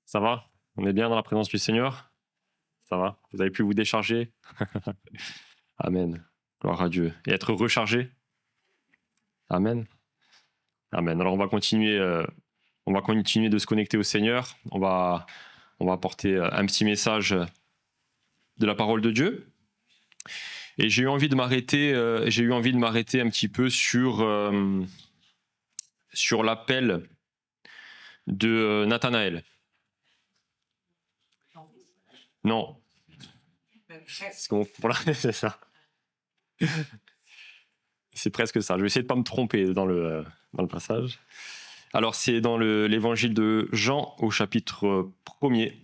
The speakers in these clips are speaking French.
Ça va? On est bien dans la présence du Seigneur? Ça va? Vous avez pu vous décharger? Amen. Gloire à Dieu. Et être rechargé? Amen. Amen. Alors on va continuer de se connecter au Seigneur. On va apporter un petit message de la parole de Dieu. Et j'ai eu envie de m'arrêter un petit peu sur l'appel de Nathanaël. Non. Voilà, c'est ça. C'est presque ça. Je vais essayer de ne pas me tromper dans le passage. Alors, c'est dans l'évangile de Jean au chapitre 1er.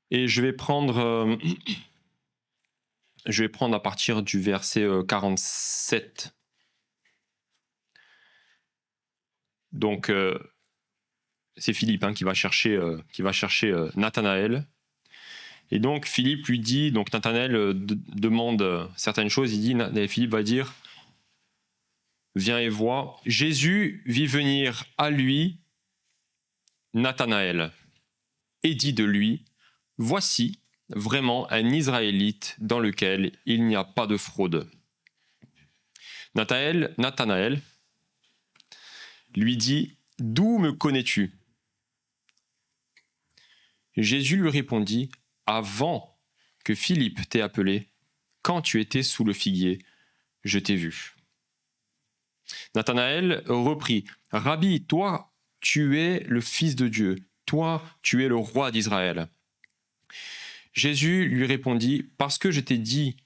Et je vais prendre à partir du verset 47. Donc, c'est Philippe qui va chercher Nathanaël. Et donc, Philippe lui dit, donc Nathanaël demande certaines choses, et Philippe va dire, viens et vois. Jésus vit venir à lui Nathanaël et dit de lui, voici vraiment un Israélite dans lequel il n'y a pas de fraude. Nathanaël lui dit, d'où me connais-tu? Jésus lui répondit, avant que Philippe t'ait appelé, quand tu étais sous le figuier, je t'ai vu. Nathanaël reprit, Rabbi, toi, tu es le Fils de Dieu, toi, tu es le roi d'Israël. Jésus lui répondit, parce que je t'ai dit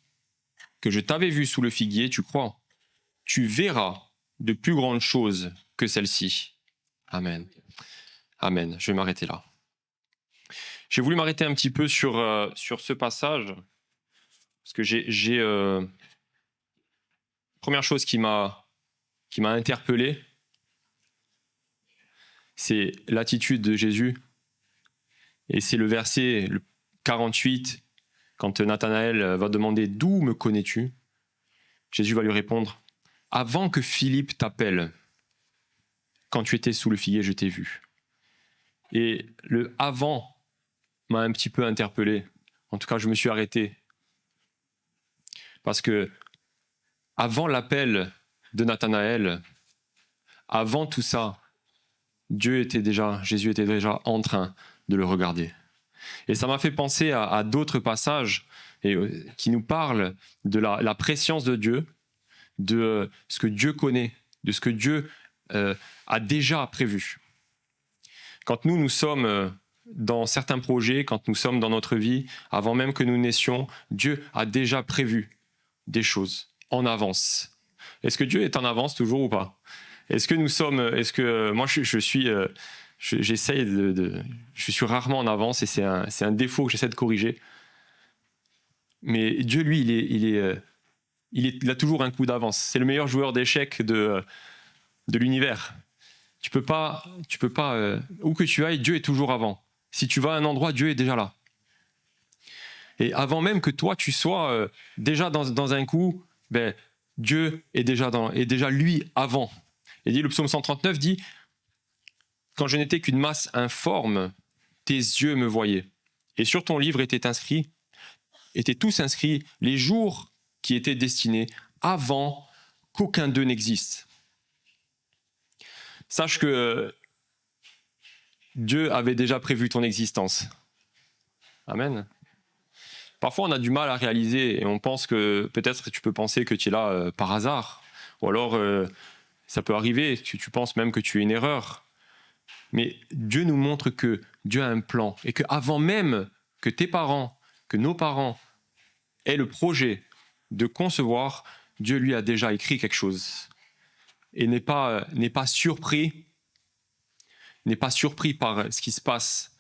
que je t'avais vu sous le figuier, tu crois. Tu verras de plus grandes choses que celles-ci. Amen. Amen. Je vais m'arrêter là. J'ai voulu m'arrêter un petit peu sur ce passage, parce que première chose qui m'a interpellé, c'est l'attitude de Jésus. Et c'est le verset 48, quand Nathanaël va demander « D'où me connais-tu ?» Jésus va lui répondre « Avant que Philippe t'appelle, quand tu étais sous le figuier, je t'ai vu. » Et le « avant » m'a un petit peu interpellé. En tout cas, je me suis arrêté. Parce que avant l'appel de Nathanaël, avant tout ça, Jésus était déjà en train de le regarder. Et ça m'a fait penser à d'autres passages qui nous parlent de la préscience de Dieu, de ce que Dieu connaît, de ce que Dieu a déjà prévu. Quand nous sommes dans certains projets, quand nous sommes dans notre vie, avant même que nous naissions, Dieu a déjà prévu des choses en avance. Est-ce que Dieu est en avance toujours ou pas? Moi je suis rarement en avance et c'est un défaut que j'essaie de corriger. Mais Dieu, lui, il a toujours un coup d'avance. C'est le meilleur joueur d'échecs de l'univers. Tu peux pas, où que tu ailles, Dieu est toujours avant. Si tu vas à un endroit, Dieu est déjà là. Et avant même que toi, tu sois déjà dans un coup, Dieu est déjà lui avant. Et le psaume 139 dit « Quand je n'étais qu'une masse informe, tes yeux me voyaient. Et sur ton livre étaient tous inscrits les jours qui étaient destinés avant qu'aucun d'eux n'existe. » Sache que Dieu avait déjà prévu ton existence. Amen. Parfois, on a du mal à réaliser et on pense que peut-être tu peux penser que tu es là par hasard. Ou alors, ça peut arriver, tu penses même que tu es une erreur. Mais Dieu nous montre que Dieu a un plan et qu'avant même que tes parents, que nos parents aient le projet de concevoir, Dieu lui a déjà écrit quelque chose. Et n'est pas surpris par ce qui se passe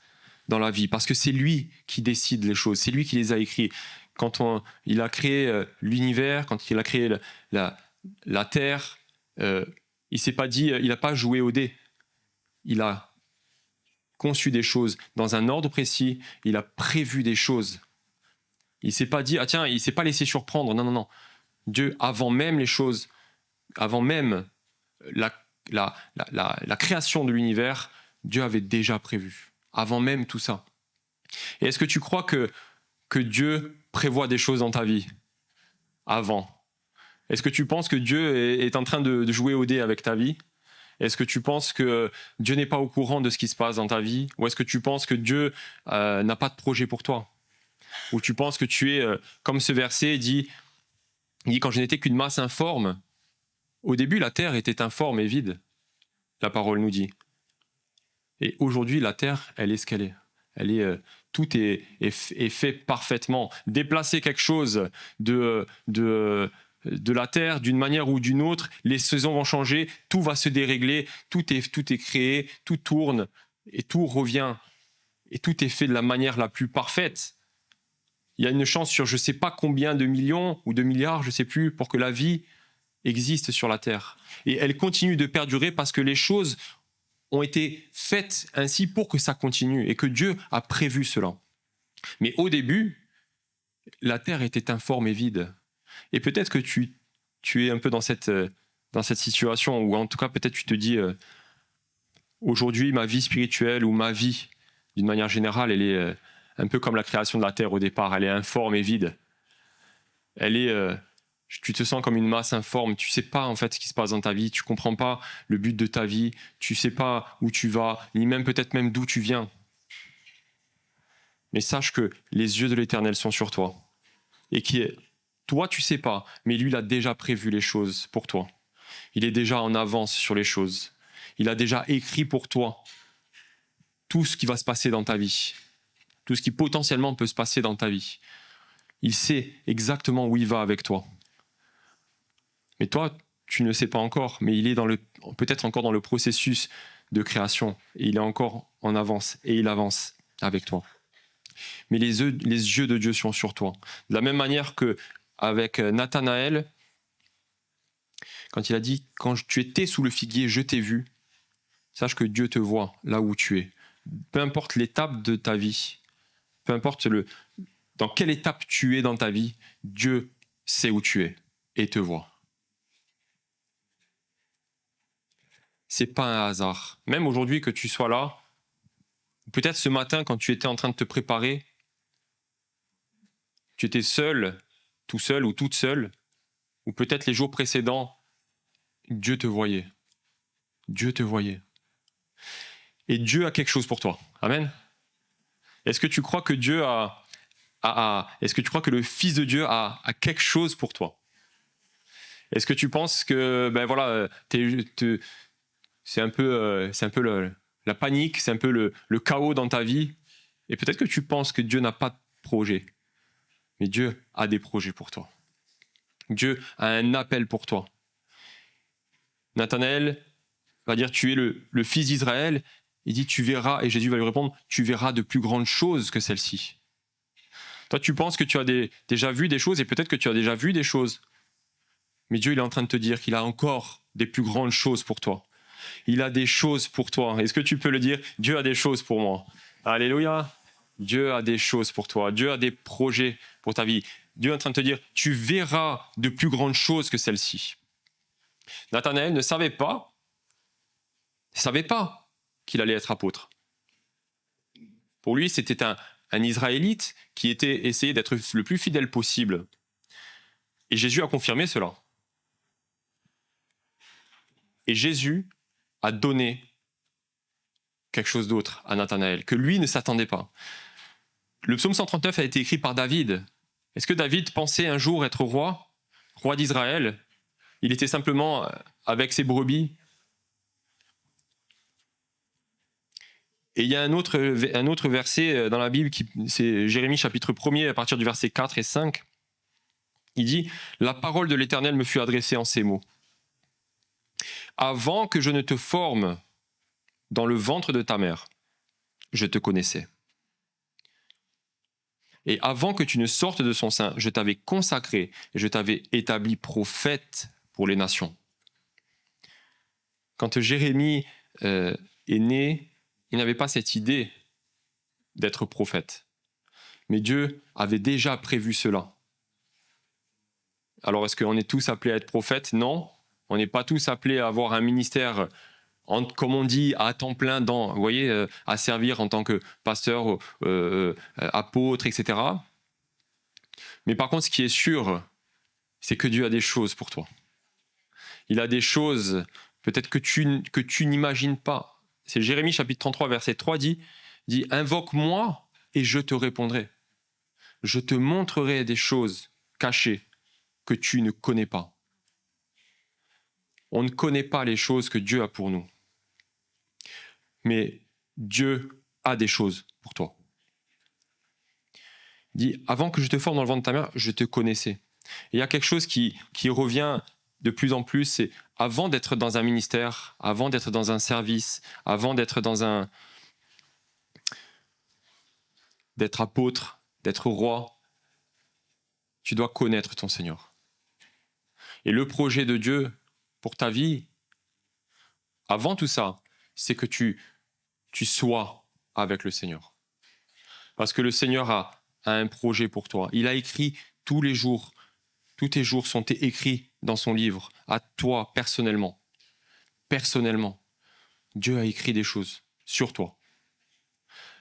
dans la vie, parce que c'est lui qui décide les choses, c'est lui qui les a écrits. Quand il a créé l'univers, quand il a créé la terre, il s'est pas dit, il n'a pas joué au dé. Il a conçu des choses dans un ordre précis, il a prévu des choses. Il s'est pas dit, il s'est pas laissé surprendre. Non. Dieu, avant même les choses, avant même la création de l'univers, Dieu avait déjà prévu, avant même tout ça. Et est-ce que tu crois que Dieu prévoit des choses dans ta vie avant? Est-ce que tu penses que Dieu est en train de jouer au dé avec ta vie? Est-ce que tu penses que Dieu n'est pas au courant de ce qui se passe dans ta vie? Ou est-ce que tu penses que Dieu n'a pas de projet pour toi? Ou tu penses que tu es, comme ce verset dit, quand je n'étais qu'une masse informe, au début la terre était informe et vide, la parole nous dit. Et aujourd'hui la terre, elle est ce qu'elle est. Tout est fait parfaitement. Déplacer quelque chose de la terre d'une manière ou d'une autre, les saisons vont changer, tout va se dérégler, tout est créé, tout tourne et tout revient. Et tout est fait de la manière la plus parfaite. Il y a une chance sur je ne sais pas combien de millions ou de milliards, je ne sais plus, pour que la vie existe sur la terre. Et elle continue de perdurer parce que les choses ont été faites ainsi pour que ça continue et que Dieu a prévu cela. Mais au début, la terre était informe et vide. Et peut-être que tu es un peu dans cette situation, ou en tout cas peut-être tu te dis aujourd'hui ma vie spirituelle ou ma vie d'une manière générale, elle est un peu comme la création de la terre au départ, elle est informe et vide. Tu te sens comme une masse informe, tu sais pas en fait ce qui se passe dans ta vie, tu comprends pas le but de ta vie, tu sais pas où tu vas, ni même peut-être même d'où tu viens. Mais sache que les yeux de l'Éternel sont sur toi. Et toi tu sais pas, mais lui il a déjà prévu les choses pour toi. Il est déjà en avance sur les choses. Il a déjà écrit pour toi tout ce qui va se passer dans ta vie, tout ce qui potentiellement peut se passer dans ta vie. Il sait exactement où il va avec toi. Mais toi, tu ne le sais pas encore, mais il est peut-être encore dans le processus de création. Et il est encore en avance, et il avance avec toi. Mais les yeux de Dieu sont sur toi. De la même manière qu'avec Nathanaël, quand il a dit « Quand tu étais sous le figuier, je t'ai vu », sache que Dieu te voit là où tu es. Peu importe l'étape de ta vie, peu importe dans quelle étape tu es dans ta vie, Dieu sait où tu es et te voit. C'est pas un hasard. Même aujourd'hui que tu sois là, peut-être ce matin quand tu étais en train de te préparer, tu étais seul, tout seul ou toute seule, ou peut-être les jours précédents, Dieu te voyait. Dieu te voyait. Et Dieu a quelque chose pour toi. Amen. Est-ce que tu crois que Dieu est-ce que tu crois que le Fils de Dieu a quelque chose pour toi? Est-ce que tu penses que c'est un peu la panique, c'est un peu le chaos dans ta vie? Et peut-être que tu penses que Dieu n'a pas de projet. Mais Dieu a des projets pour toi. Dieu a un appel pour toi. Nathanaël va dire, tu es le fils d'Israël. Il dit, tu verras, et Jésus va lui répondre, tu verras de plus grandes choses que celles-ci. Toi, tu penses que tu as déjà vu des choses, et peut-être que tu as déjà vu des choses. Mais Dieu, il est en train de te dire qu'il a encore des plus grandes choses pour toi. Il a des choses pour toi. Est-ce que tu peux le dire? Dieu a des choses pour moi. Alléluia. Dieu a des choses pour toi. Dieu a des projets pour ta vie. Dieu est en train de te dire, tu verras de plus grandes choses que celles-ci. Nathanaël ne savait pas qu'il allait être apôtre. Pour lui, c'était un Israélite qui essayait d'être le plus fidèle possible. Et Jésus a confirmé cela. Et Jésus a donné quelque chose d'autre à Nathanaël, que lui ne s'attendait pas. Le psaume 139 a été écrit par David. Est-ce que David pensait un jour être roi d'Israël? Il était simplement avec ses brebis. Et il y a un autre verset dans la Bible, c'est Jérémie chapitre 1er, à partir du verset 4 et 5. Il dit « La parole de l'Éternel me fut adressée en ces mots. Avant que je ne te forme dans le ventre de ta mère, je te connaissais. Et avant que tu ne sortes de son sein, je t'avais consacré et je t'avais établi prophète pour les nations. » Quand Jérémie est né, il n'avait pas cette idée d'être prophète. Mais Dieu avait déjà prévu cela. Alors est-ce qu'on est tous appelés à être prophètes? Non. On n'est pas tous appelés à avoir un ministère comme on dit, à temps plein, vous voyez, à servir en tant que pasteur, apôtre, etc. Mais par contre, ce qui est sûr, c'est que Dieu a des choses pour toi. Il a des choses peut-être que tu n'imagines pas. C'est Jérémie chapitre 33, verset 3 dit « Invoque-moi et je te répondrai. Je te montrerai des choses cachées que tu ne connais pas. » On ne connaît pas les choses que Dieu a pour nous. Mais Dieu a des choses pour toi. Il dit « Avant que je te forme dans le ventre de ta mère, je te connaissais. » Et il y a quelque chose qui revient de plus en plus, c'est avant d'être dans un ministère, avant d'être dans un service, avant d'être d'être apôtre, d'être roi, tu dois connaître ton Seigneur. Et le projet de Dieu pour ta vie, avant tout ça, c'est que tu sois avec le Seigneur. Parce que le Seigneur a un projet pour toi. Il a écrit tous les jours. Tous tes jours sont écrits dans son livre, à toi personnellement. Personnellement, Dieu a écrit des choses sur toi.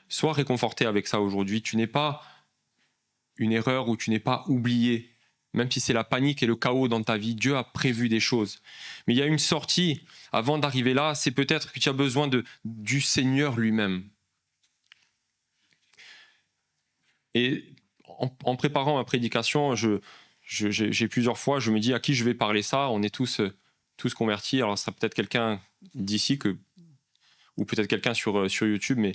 Sois réconforté avec ça aujourd'hui. Tu n'es pas une erreur ou tu n'es pas oublié. Même si c'est la panique et le chaos dans ta vie, Dieu a prévu des choses. Mais il y a une sortie. Avant d'arriver là, c'est peut-être que tu as besoin du Seigneur lui-même. Et en préparant ma prédication, j'ai plusieurs fois, je me dis à qui je vais parler ça. On est tous convertis. Alors, ça sera peut-être quelqu'un d'ici ou peut-être quelqu'un sur YouTube, mais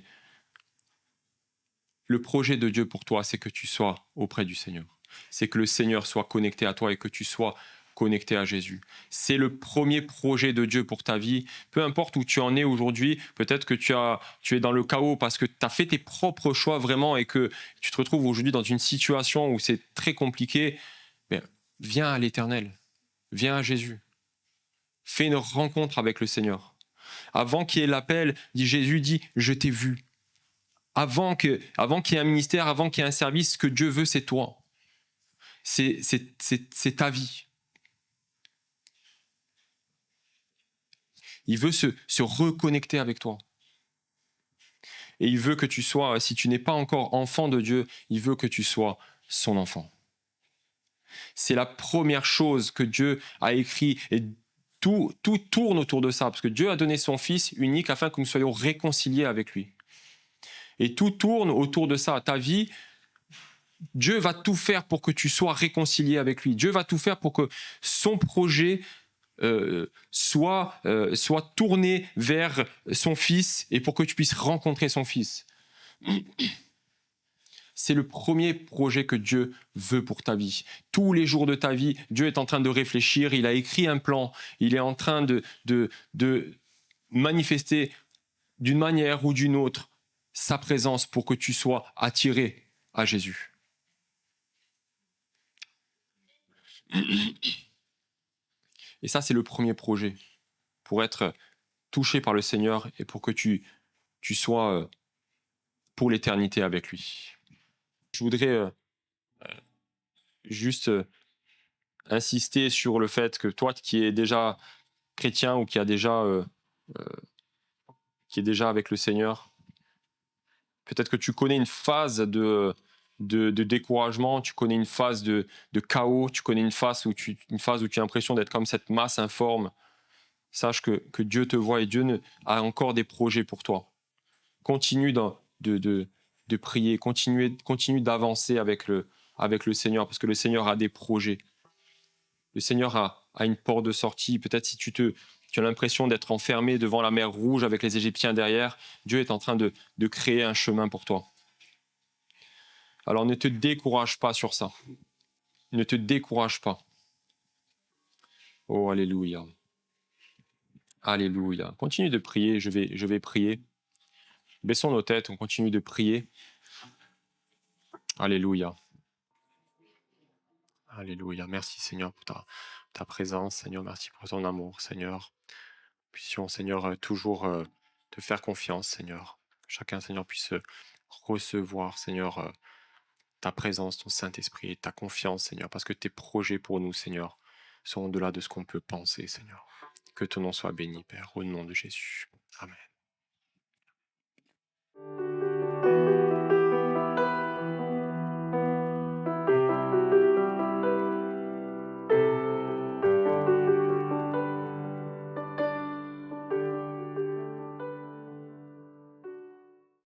le projet de Dieu pour toi, c'est que tu sois auprès du Seigneur. C'est que le Seigneur soit connecté à toi et que tu sois connecté à Jésus. C'est le premier projet de Dieu pour ta vie. Peu importe où tu en es aujourd'hui, peut-être que tu es dans le chaos parce que tu as fait tes propres choix vraiment et que tu te retrouves aujourd'hui dans une situation où c'est très compliqué. Mais viens à l'Éternel, viens à Jésus. Fais une rencontre avec le Seigneur. Avant qu'il y ait l'appel, Jésus dit « Je t'ai vu ». Avant qu'il y ait un ministère, avant qu'il y ait un service, ce que Dieu veut, c'est toi. C'est ta vie. Il veut se reconnecter avec toi. Et il veut que tu sois, si tu n'es pas encore enfant de Dieu, il veut que tu sois son enfant. C'est la première chose que Dieu a écrit et tout tourne autour de ça, parce que Dieu a donné son Fils unique afin que nous soyons réconciliés avec lui. Et tout tourne autour de ça. Ta vie, Dieu va tout faire pour que tu sois réconcilié avec lui. Dieu va tout faire pour que son projet soit tourné vers son Fils et pour que tu puisses rencontrer son Fils. C'est le premier projet que Dieu veut pour ta vie. Tous les jours de ta vie, Dieu est en train de réfléchir, il a écrit un plan, il est en train de manifester d'une manière ou d'une autre sa présence pour que tu sois attiré à Jésus. Et ça, c'est le premier projet, pour être touché par le Seigneur et pour que tu sois pour l'éternité avec lui. Je voudrais juste insister sur le fait que toi qui es déjà chrétien ou qui est déjà avec le Seigneur, peut-être que tu connais une phase de découragement, tu connais une phase de chaos, tu connais une phase où tu as l'impression d'être comme cette masse informe. Sache que Dieu te voit et Dieu a encore des projets pour toi. Continue de prier, continue d'avancer avec le Seigneur, parce que le Seigneur a des projets. Le Seigneur a une porte de sortie. Peut-être si tu as l'impression d'être enfermé devant la mer Rouge avec les Égyptiens derrière, Dieu est en train de créer un chemin pour toi. Alors ne te décourage pas sur ça. Ne te décourage pas. Oh, alléluia. Alléluia. Continue de prier, je vais prier. Baissons nos têtes, on continue de prier. Alléluia. Alléluia. Merci Seigneur pour ta présence. Seigneur, merci pour ton amour, Seigneur. Puissions, Seigneur, toujours te faire confiance, Seigneur. Chacun, Seigneur, puisse recevoir, Seigneur, ta présence, ton Saint-Esprit et ta confiance, Seigneur, parce que tes projets pour nous, Seigneur, sont au-delà de ce qu'on peut penser, Seigneur. Que ton nom soit béni, Père, au nom de Jésus. Amen.